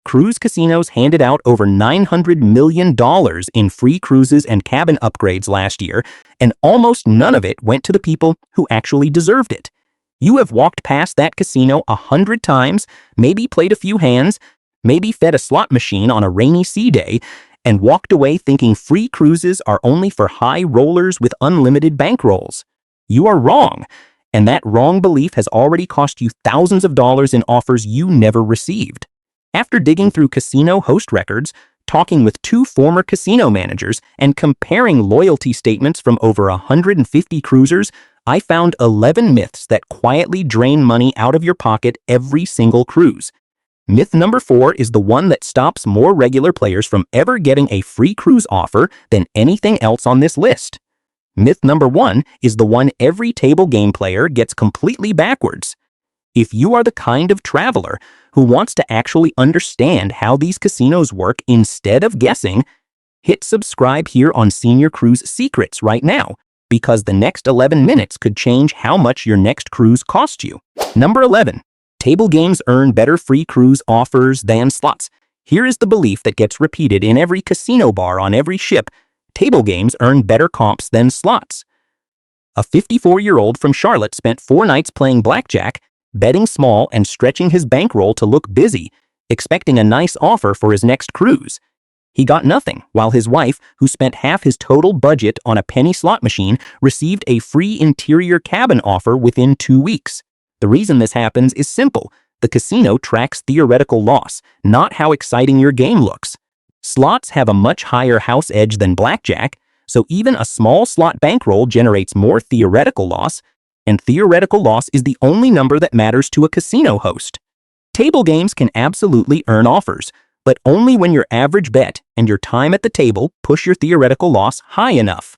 cruise casinos handed out over $900 million in free cruises and cabin upgrades last year, and almost none of it went to the people who actually deserved it. You have walked past that casino 100 times, maybe played a few hands, maybe fed a slot machine on a rainy sea day, and walked away thinking free cruises are only for high rollers with unlimited bankrolls. You are wrong, and that wrong belief has already cost you thousands of dollars in offers you never received. After digging through casino host records, talking with 2 former casino managers, and comparing loyalty statements from over 150 cruisers, I found 11 myths that quietly drain money out of your pocket every single cruise. Myth number 4 is the one that stops more regular players from ever getting a free cruise offer than anything else on this list. Myth number 1 is the one every table game player gets completely backwards. If you are the kind of traveler who wants to actually understand how these casinos work instead of guessing, hit subscribe here on Senior Cruise Secrets right now, because the next 11 minutes could change how much your next cruise costs you. Number 11. Table games earn better free cruise offers than slots. Here is the belief that gets repeated in every casino bar on every ship. Table games earn better comps than slots. A 54-year-old from Charlotte spent 4 nights playing blackjack, betting small and stretching his bankroll to look busy, expecting a nice offer for his next cruise. He got nothing, while his wife, who spent half his total budget on a penny slot machine, received a free interior cabin offer within 2 weeks. The reason this happens is simple. The casino tracks theoretical loss, not how exciting your game looks. Slots have a much higher house edge than blackjack, so even a small slot bankroll generates more theoretical loss, and theoretical loss is the only number that matters to a casino host. Table games can absolutely earn offers, but only when your average bet and your time at the table push your theoretical loss high enough.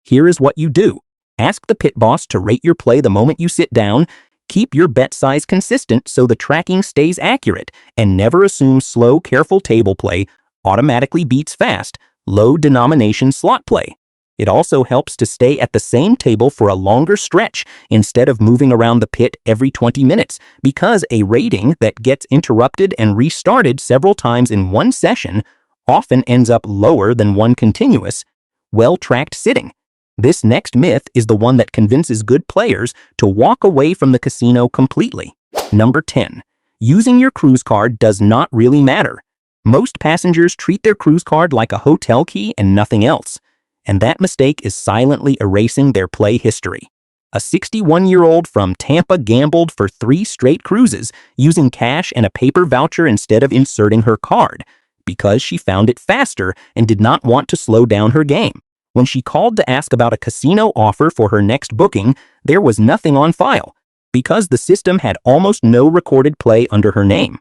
Here is what you do. Ask the pit boss to rate your play the moment you sit down, keep your bet size consistent so the tracking stays accurate, and never assume slow, careful table play automatically beats fast, low-denomination slot play. It also helps to stay at the same table for a longer stretch instead of moving around the pit every 20 minutes, because a rating that gets interrupted and restarted several times in one session often ends up lower than one continuous, well-tracked sitting. This next myth is the one that convinces good players to walk away from the casino completely. Number 10. Using your cruise card does not really matter. Most passengers treat their cruise card like a hotel key and nothing else, and that mistake is silently erasing their play history. A 61-year-old from Tampa gambled for 3 straight cruises using cash and a paper voucher instead of inserting her card, because she found it faster and did not want to slow down her game. When she called to ask about a casino offer for her next booking, there was nothing on file, because the system had almost no recorded play under her name.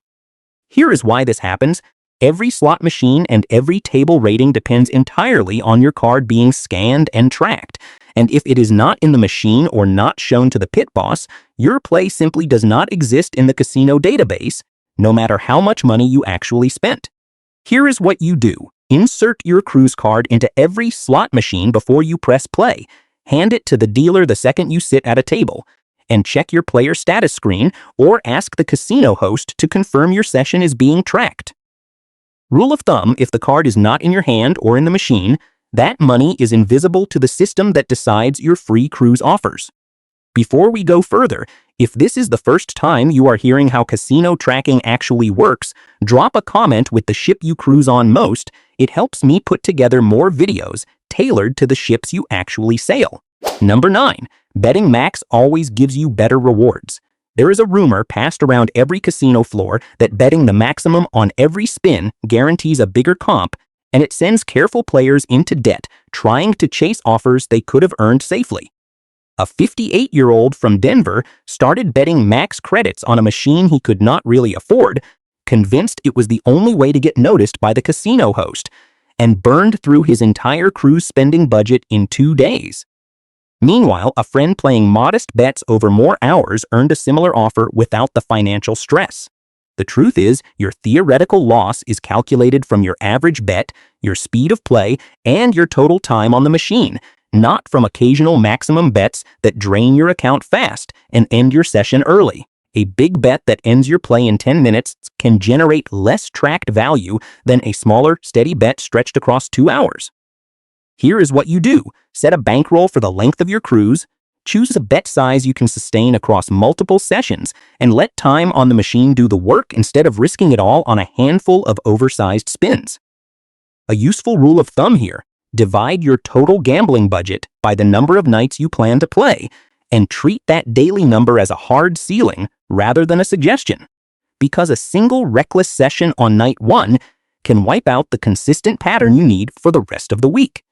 Here is why this happens. Every slot machine and every table rating depends entirely on your card being scanned and tracked, and if it is not in the machine or not shown to the pit boss, your play simply does not exist in the casino database, no matter how much money you actually spent. Here is what you do. Insert your cruise card into every slot machine before you press play, hand it to the dealer the second you sit at a table, and check your player status screen or ask the casino host to confirm your session is being tracked. Rule of thumb, if the card is not in your hand or in the machine, that money is invisible to the system that decides your free cruise offers. Before we go further, if this is the first time you are hearing how casino tracking actually works, drop a comment with the ship you cruise on most. It helps me put together more videos tailored to the ships you actually sail. Number 9. Betting max always gives you better rewards. There is a rumor passed around every casino floor that betting the maximum on every spin guarantees a bigger comp, and it sends careful players into debt trying to chase offers they could have earned safely. A 58-year-old from Denver started betting max credits on a machine he could not really afford, convinced it was the only way to get noticed by the casino host, and burned through his entire cruise spending budget in 2 days. Meanwhile, a friend playing modest bets over more hours earned a similar offer without the financial stress. The truth is, your theoretical loss is calculated from your average bet, your speed of play, and your total time on the machine, not from occasional maximum bets that drain your account fast and end your session early. A big bet that ends your play in 10 minutes can generate less tracked value than a smaller, steady bet stretched across 2 hours. Here is what you do. Set a bankroll for the length of your cruise, choose a bet size you can sustain across multiple sessions, and let time on the machine do the work instead of risking it all on a handful of oversized spins. A useful rule of thumb here: divide your total gambling budget by the number of nights you plan to play, and treat that daily number as a hard ceiling rather than a suggestion, because a single reckless session on night 1 can wipe out the consistent pattern you need for the rest of the week.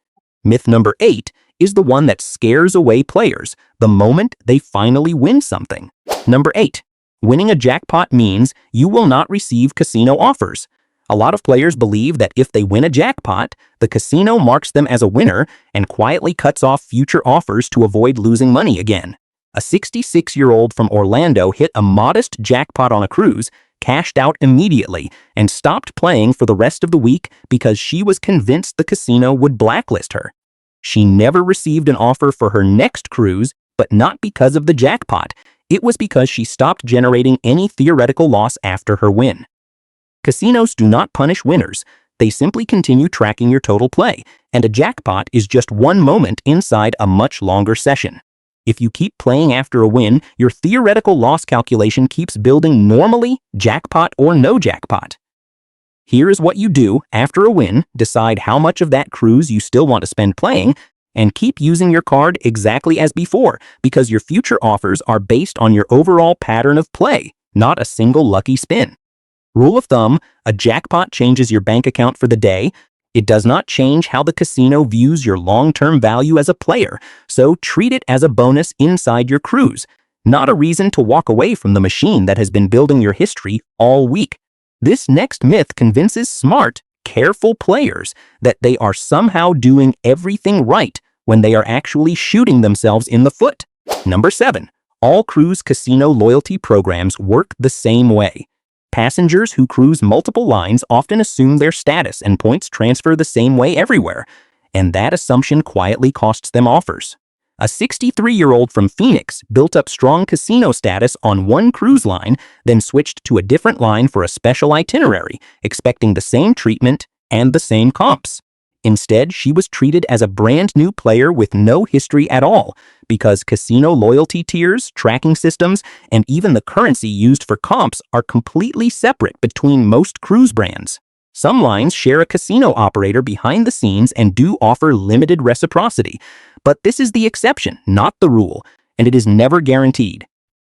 Myth number 8 is the one that scares away players the moment they finally win something. Number 8. Winning a jackpot means you will not receive casino offers. A lot of players believe that if they win a jackpot, the casino marks them as a winner and quietly cuts off future offers to avoid losing money again. A 66-year-old from Orlando hit a modest jackpot on a cruise, cashed out immediately, and stopped playing for the rest of the week because she was convinced the casino would blacklist her. She never received an offer for her next cruise, but not because of the jackpot. It was because she stopped generating any theoretical loss after her win. Casinos do not punish winners. They simply continue tracking your total play, and a jackpot is just one moment inside a much longer session. If you keep playing after a win, your theoretical loss calculation keeps building normally, jackpot or no jackpot. Here is what you do after a win: decide how much of that cruise you still want to spend playing, and keep using your card exactly as before, because your future offers are based on your overall pattern of play, not a single lucky spin. Rule of thumb: a jackpot changes your bank account for the day. It does not change how the casino views your long-term value as a player, so treat it as a bonus inside your cruise, not a reason to walk away from the machine that has been building your history all week. This next myth convinces smart, careful players that they are somehow doing everything right when they are actually shooting themselves in the foot. Number 7. All cruise casino loyalty programs work the same way. Passengers who cruise multiple lines often assume their status and points transfer the same way everywhere, and that assumption quietly costs them offers. A 63-year-old from Phoenix built up strong casino status on one cruise line, then switched to a different line for a special itinerary, expecting the same treatment and the same comps. Instead, she was treated as a brand new player with no history at all, because casino loyalty tiers, tracking systems, and even the currency used for comps are completely separate between most cruise brands. Some lines share a casino operator behind the scenes and do offer limited reciprocity, but this is the exception, not the rule, and it is never guaranteed.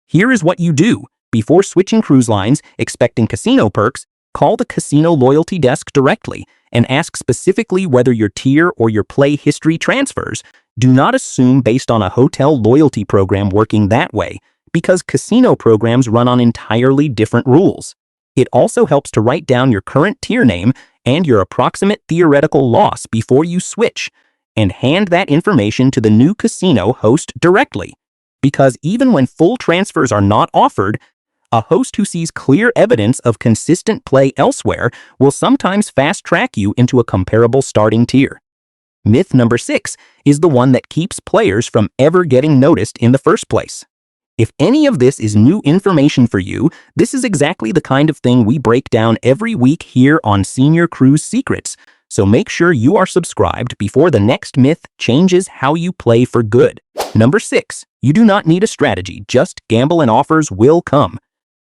Here is what you do. Before switching cruise lines, expecting casino perks, call the casino loyalty desk directly and ask specifically whether your tier or your play history transfers. Do not assume based on a hotel loyalty program working that way, because casino programs run on entirely different rules. It also helps to write down your current tier name and your approximate theoretical loss before you switch, and hand that information to the new casino host directly, because even when full transfers are not offered, a host who sees clear evidence of consistent play elsewhere will sometimes fast-track you into a comparable starting tier. Myth number 6 is the one that keeps players from ever getting noticed in the first place. If any of this is new information for you, this is exactly the kind of thing we break down every week here on Senior Cruise Secrets, so make sure you are subscribed before the next myth changes how you play for good. Number 6. You do not need a strategy, just gamble and offers will come.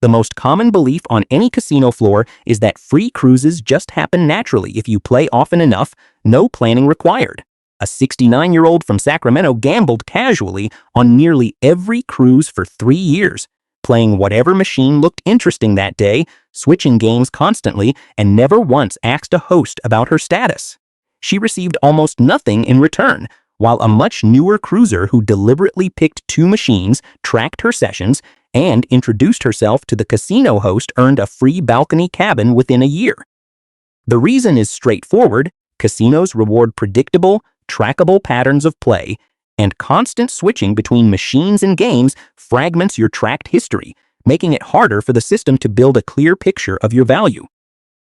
The most common belief on any casino floor is that free cruises just happen naturally if you play often enough, no planning required. A 69-year-old from Sacramento gambled casually on nearly every cruise for 3 years, playing whatever machine looked interesting that day, switching games constantly, and never once asked a host about her status. She received almost nothing in return, while a much newer cruiser who deliberately picked 2 machines, tracked her sessions, and introduced herself to the casino host earned a free balcony cabin within a year. The reason is straightforward: casinos reward predictable, trackable patterns of play, and constant switching between machines and games fragments your tracked history, making it harder for the system to build a clear picture of your value.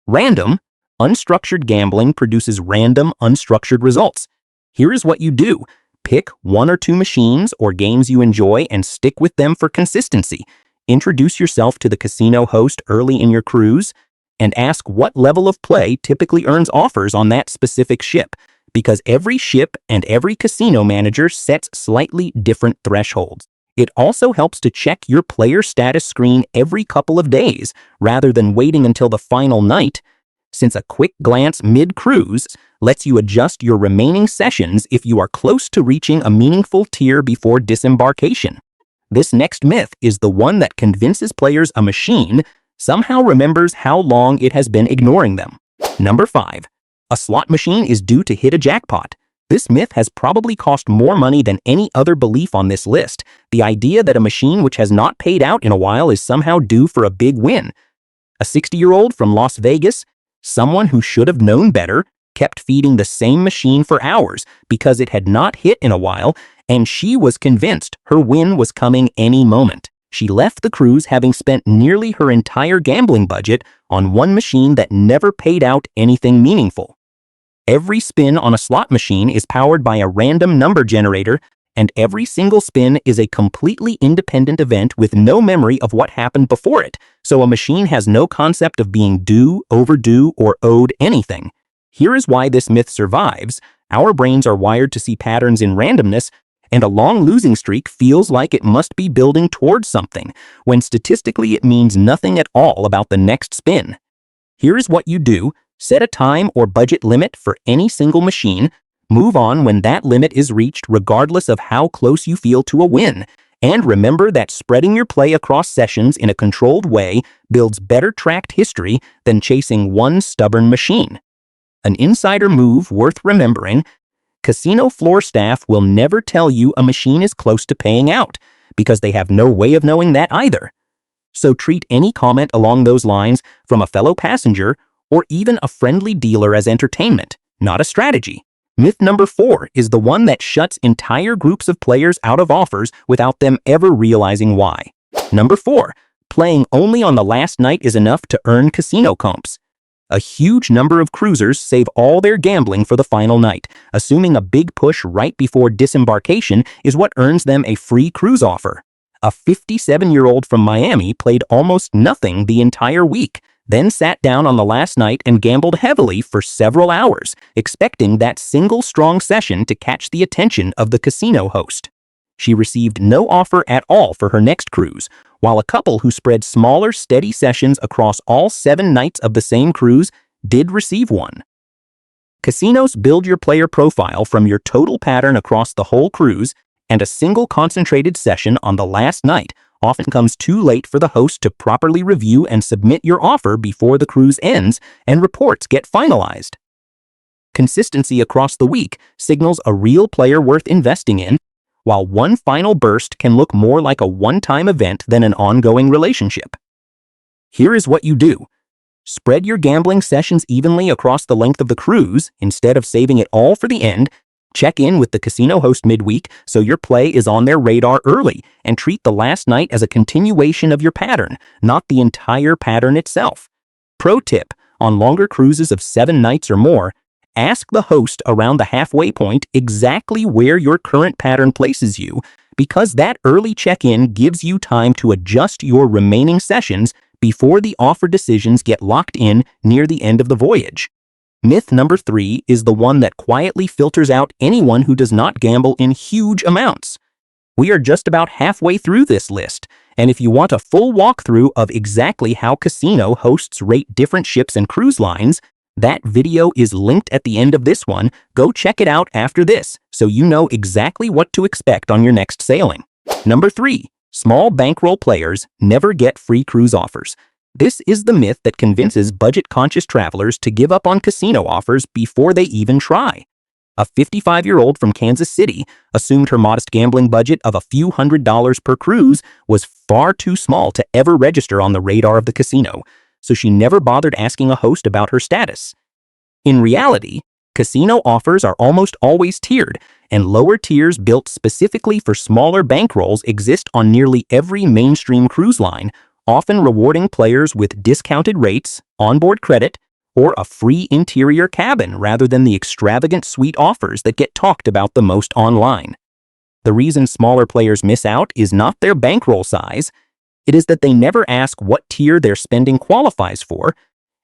Random, unstructured gambling produces random, unstructured results. Here is what you do. Pick 1 or 2 machines or games you enjoy and stick with them for consistency. Introduce yourself to the casino host early in your cruise and ask what level of play typically earns offers on that specific ship, because every ship and every casino manager sets slightly different thresholds. It also helps to check your player status screen every couple of days rather than waiting until the final night, since a quick glance mid-cruise lets you adjust your remaining sessions if you are close to reaching a meaningful tier before disembarkation. This next myth is the one that convinces players a machine somehow remembers how long it has been ignoring them. Number 5. A slot machine is due to hit a jackpot. This myth has probably cost more money than any other belief on this list. The idea that a machine which has not paid out in a while is somehow due for a big win. A 60-year-old from Las Vegas, someone who should have known better, kept feeding the same machine for hours because it had not hit in a while, and she was convinced her win was coming any moment. She left the cruise having spent nearly her entire gambling budget on one machine that never paid out anything meaningful. Every spin on a slot machine is powered by a random number generator, and every single spin is a completely independent event with no memory of what happened before it, so a machine has no concept of being due, overdue, or owed anything. Here is why this myth survives. Our brains are wired to see patterns in randomness, and a long losing streak feels like it must be building towards something, when statistically it means nothing at all about the next spin. Here is what you do. Set a time or budget limit for any single machine. Move on when that limit is reached regardless of how close you feel to a win. And remember that spreading your play across sessions in a controlled way builds better tracked history than chasing one stubborn machine. An insider move worth remembering: casino floor staff will never tell you a machine is close to paying out, because they have no way of knowing that either. So treat any comment along those lines from a fellow passenger or even a friendly dealer as entertainment, not a strategy. Myth number 4 is the one that shuts entire groups of players out of offers without them ever realizing why. Number 4. Playing only on the last night is enough to earn casino comps. A huge number of cruisers save all their gambling for the final night, assuming a big push right before disembarkation is what earns them a free cruise offer. A 57-year-old from Miami played almost nothing the entire week, then sat down on the last night and gambled heavily for several hours, expecting that single strong session to catch the attention of the casino host. She received no offer at all for her next cruise, while a couple who spread smaller, steady sessions across all 7 nights of the same cruise did receive one. Casinos build your player profile from your total pattern across the whole cruise, and a single concentrated session on the last night often comes too late for the host to properly review and submit your offer before the cruise ends and reports get finalized. Consistency across the week signals a real player worth investing in, while one final burst can look more like a one-time event than an ongoing relationship. Here is what you do. Spread your gambling sessions evenly across the length of the cruise instead of saving it all for the end. Check in with the casino host midweek so your play is on their radar early, and treat the last night as a continuation of your pattern, not the entire pattern itself. Pro tip: on longer cruises of 7 nights or more, ask the host around the halfway point exactly where your current pattern places you, because that early check-in gives you time to adjust your remaining sessions before the offer decisions get locked in near the end of the voyage. Myth number 3 is the one that quietly filters out anyone who does not gamble in huge amounts. We are just about halfway through this list, and if you want a full walkthrough of exactly how casino hosts rate different ships and cruise lines, that video is linked at the end of this one. Go check it out after this so you know exactly what to expect on your next sailing. Number 3. Small bankroll players never get free cruise offers. This is the myth that convinces budget-conscious travelers to give up on casino offers before they even try. A 55-year-old from Kansas City assumed her modest gambling budget of a few $100s per cruise was far too small to ever register on the radar of the casino, so she never bothered asking a host about her status. In reality, casino offers are almost always tiered, and lower tiers built specifically for smaller bankrolls exist on nearly every mainstream cruise line, often rewarding players with discounted rates, onboard credit, or a free interior cabin rather than the extravagant suite offers that get talked about the most online. The reason smaller players miss out is not their bankroll size, It is that they never ask what tier their spending qualifies for,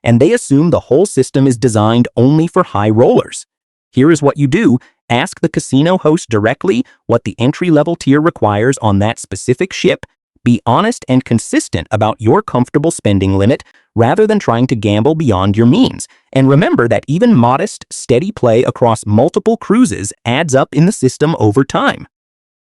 and they assume the whole system is designed only for high rollers. Here is what you do. Ask the casino host directly what the entry-level tier requires on that specific ship. Be honest and consistent about your comfortable spending limit rather than trying to gamble beyond your means. And remember that even modest, steady play across multiple cruises adds up in the system over time.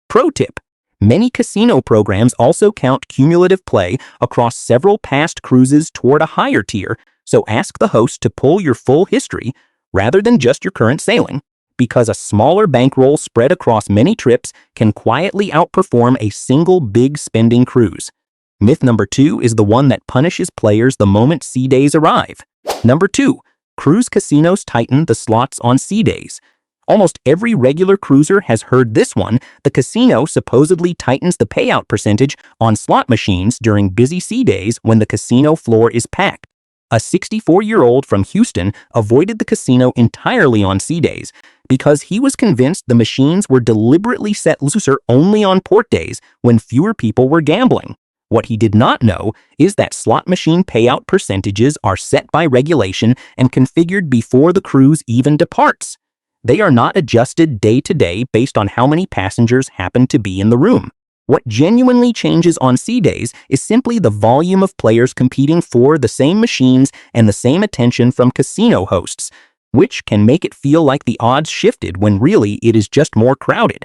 Pro tip: many casino programs also count cumulative play across several past cruises toward a higher tier, so ask the host to pull your full history rather than just your current sailing, because a smaller bankroll spread across many trips can quietly outperform a single big spending cruise. Myth number 2 is the one that punishes players the moment sea days arrive. Number 2, cruise casinos tighten the slots on sea days. Almost every regular cruiser has heard this one. The casino supposedly tightens the payout percentage on slot machines during busy sea days when the casino floor is packed. A 64-year-old from Houston avoided the casino entirely on sea days because he was convinced the machines were deliberately set looser only on port days when fewer people were gambling. What he did not know is that slot machine payout percentages are set by regulation and configured before the cruise even departs. They are not adjusted day to day based on how many passengers happen to be in the room. What genuinely changes on sea days is simply the volume of players competing for the same machines and the same attention from casino hosts, which can make it feel like the odds shifted when really it is just more crowded.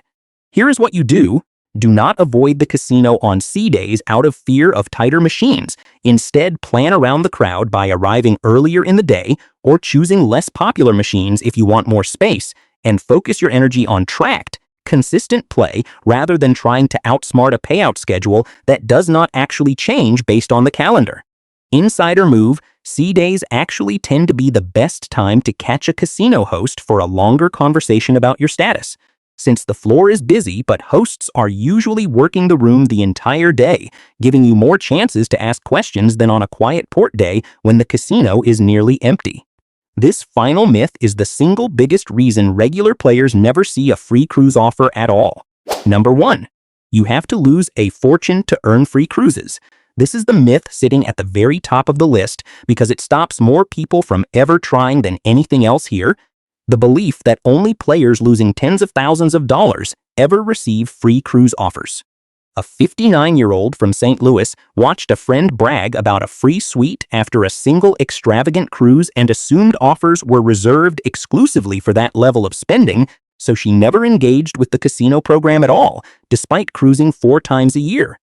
Here is what you do. Do not avoid the casino on sea days out of fear of tighter machines. Instead, plan around the crowd by arriving earlier in the day or choosing less popular machines if you want more space, and focus your energy on tracked, consistent play rather than trying to outsmart a payout schedule that does not actually change based on the calendar. Insider move: sea days actually tend to be the best time to catch a casino host for a longer conversation about your status. Since the floor is busy, but hosts are usually working the room the entire day, giving you more chances to ask questions than on a quiet port day when the casino is nearly empty. This final myth is the single biggest reason regular players never see a free cruise offer at all. Number 1. You have to lose a fortune to earn free cruises. This is the myth sitting at the very top of the list because it stops more people from ever trying than anything else here. The belief that only players losing tens of thousands of dollars ever receive free cruise offers. A 59-year-old from St. Louis watched a friend brag about a free suite after a single extravagant cruise and assumed offers were reserved exclusively for that level of spending, so she never engaged with the casino program at all, despite cruising 4 times a year.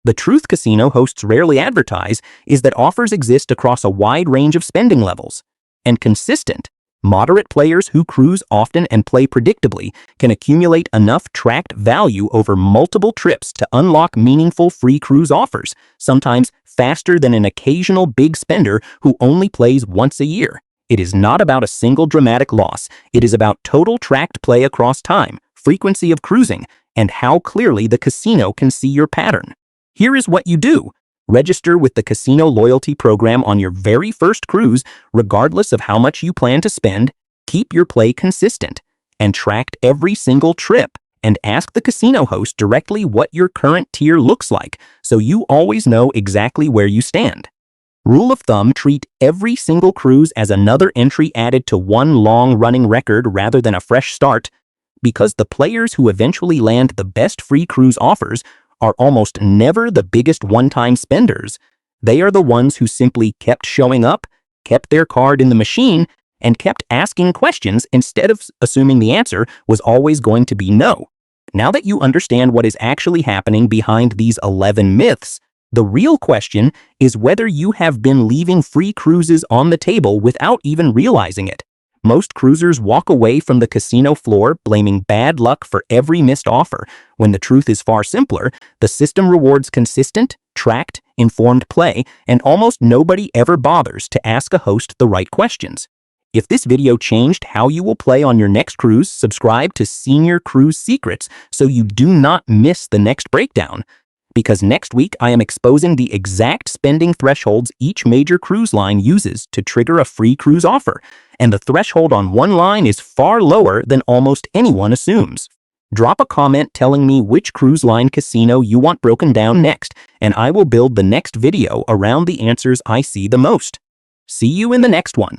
The truth casino hosts rarely advertise is that offers exist across a wide range of spending levels, and consistent, moderate players who cruise often and play predictably can accumulate enough tracked value over multiple trips to unlock meaningful free cruise offers, sometimes faster than an occasional big spender who only plays once a year. It is not about a single dramatic loss. It is about total tracked play across time, frequency of cruising, and how clearly the casino can see your pattern. Here is what you do. Register with the casino loyalty program on your very first cruise, regardless of how much you plan to spend. Keep your play consistent and tracked every single trip, and ask the casino host directly what your current tier looks like so you always know exactly where you stand. Rule of thumb: treat every single cruise as another entry added to one long-running record rather than a fresh start, because the players who eventually land the best free cruise offers are almost never the biggest one-time spenders. They are the ones who simply kept showing up, kept their card in the machine, and kept asking questions instead of assuming the answer was always going to be no. Now that you understand what is actually happening behind these 11 myths, the real question is whether you have been leaving free cruises on the table without even realizing it. Most cruisers walk away from the casino floor blaming bad luck for every missed offer, when the truth is far simpler. The system rewards consistent, tracked, informed play, and almost nobody ever bothers to ask a host the right questions. If this video changed how you will play on your next cruise, subscribe to Senior Cruise Secrets so you do not miss the next breakdown. Because next week I am exposing the exact spending thresholds each major cruise line uses to trigger a free cruise offer, and the threshold on one line is far lower than almost anyone assumes. Drop a comment telling me which cruise line casino you want broken down next, and I will build the next video around the answers I see the most. See you in the next one.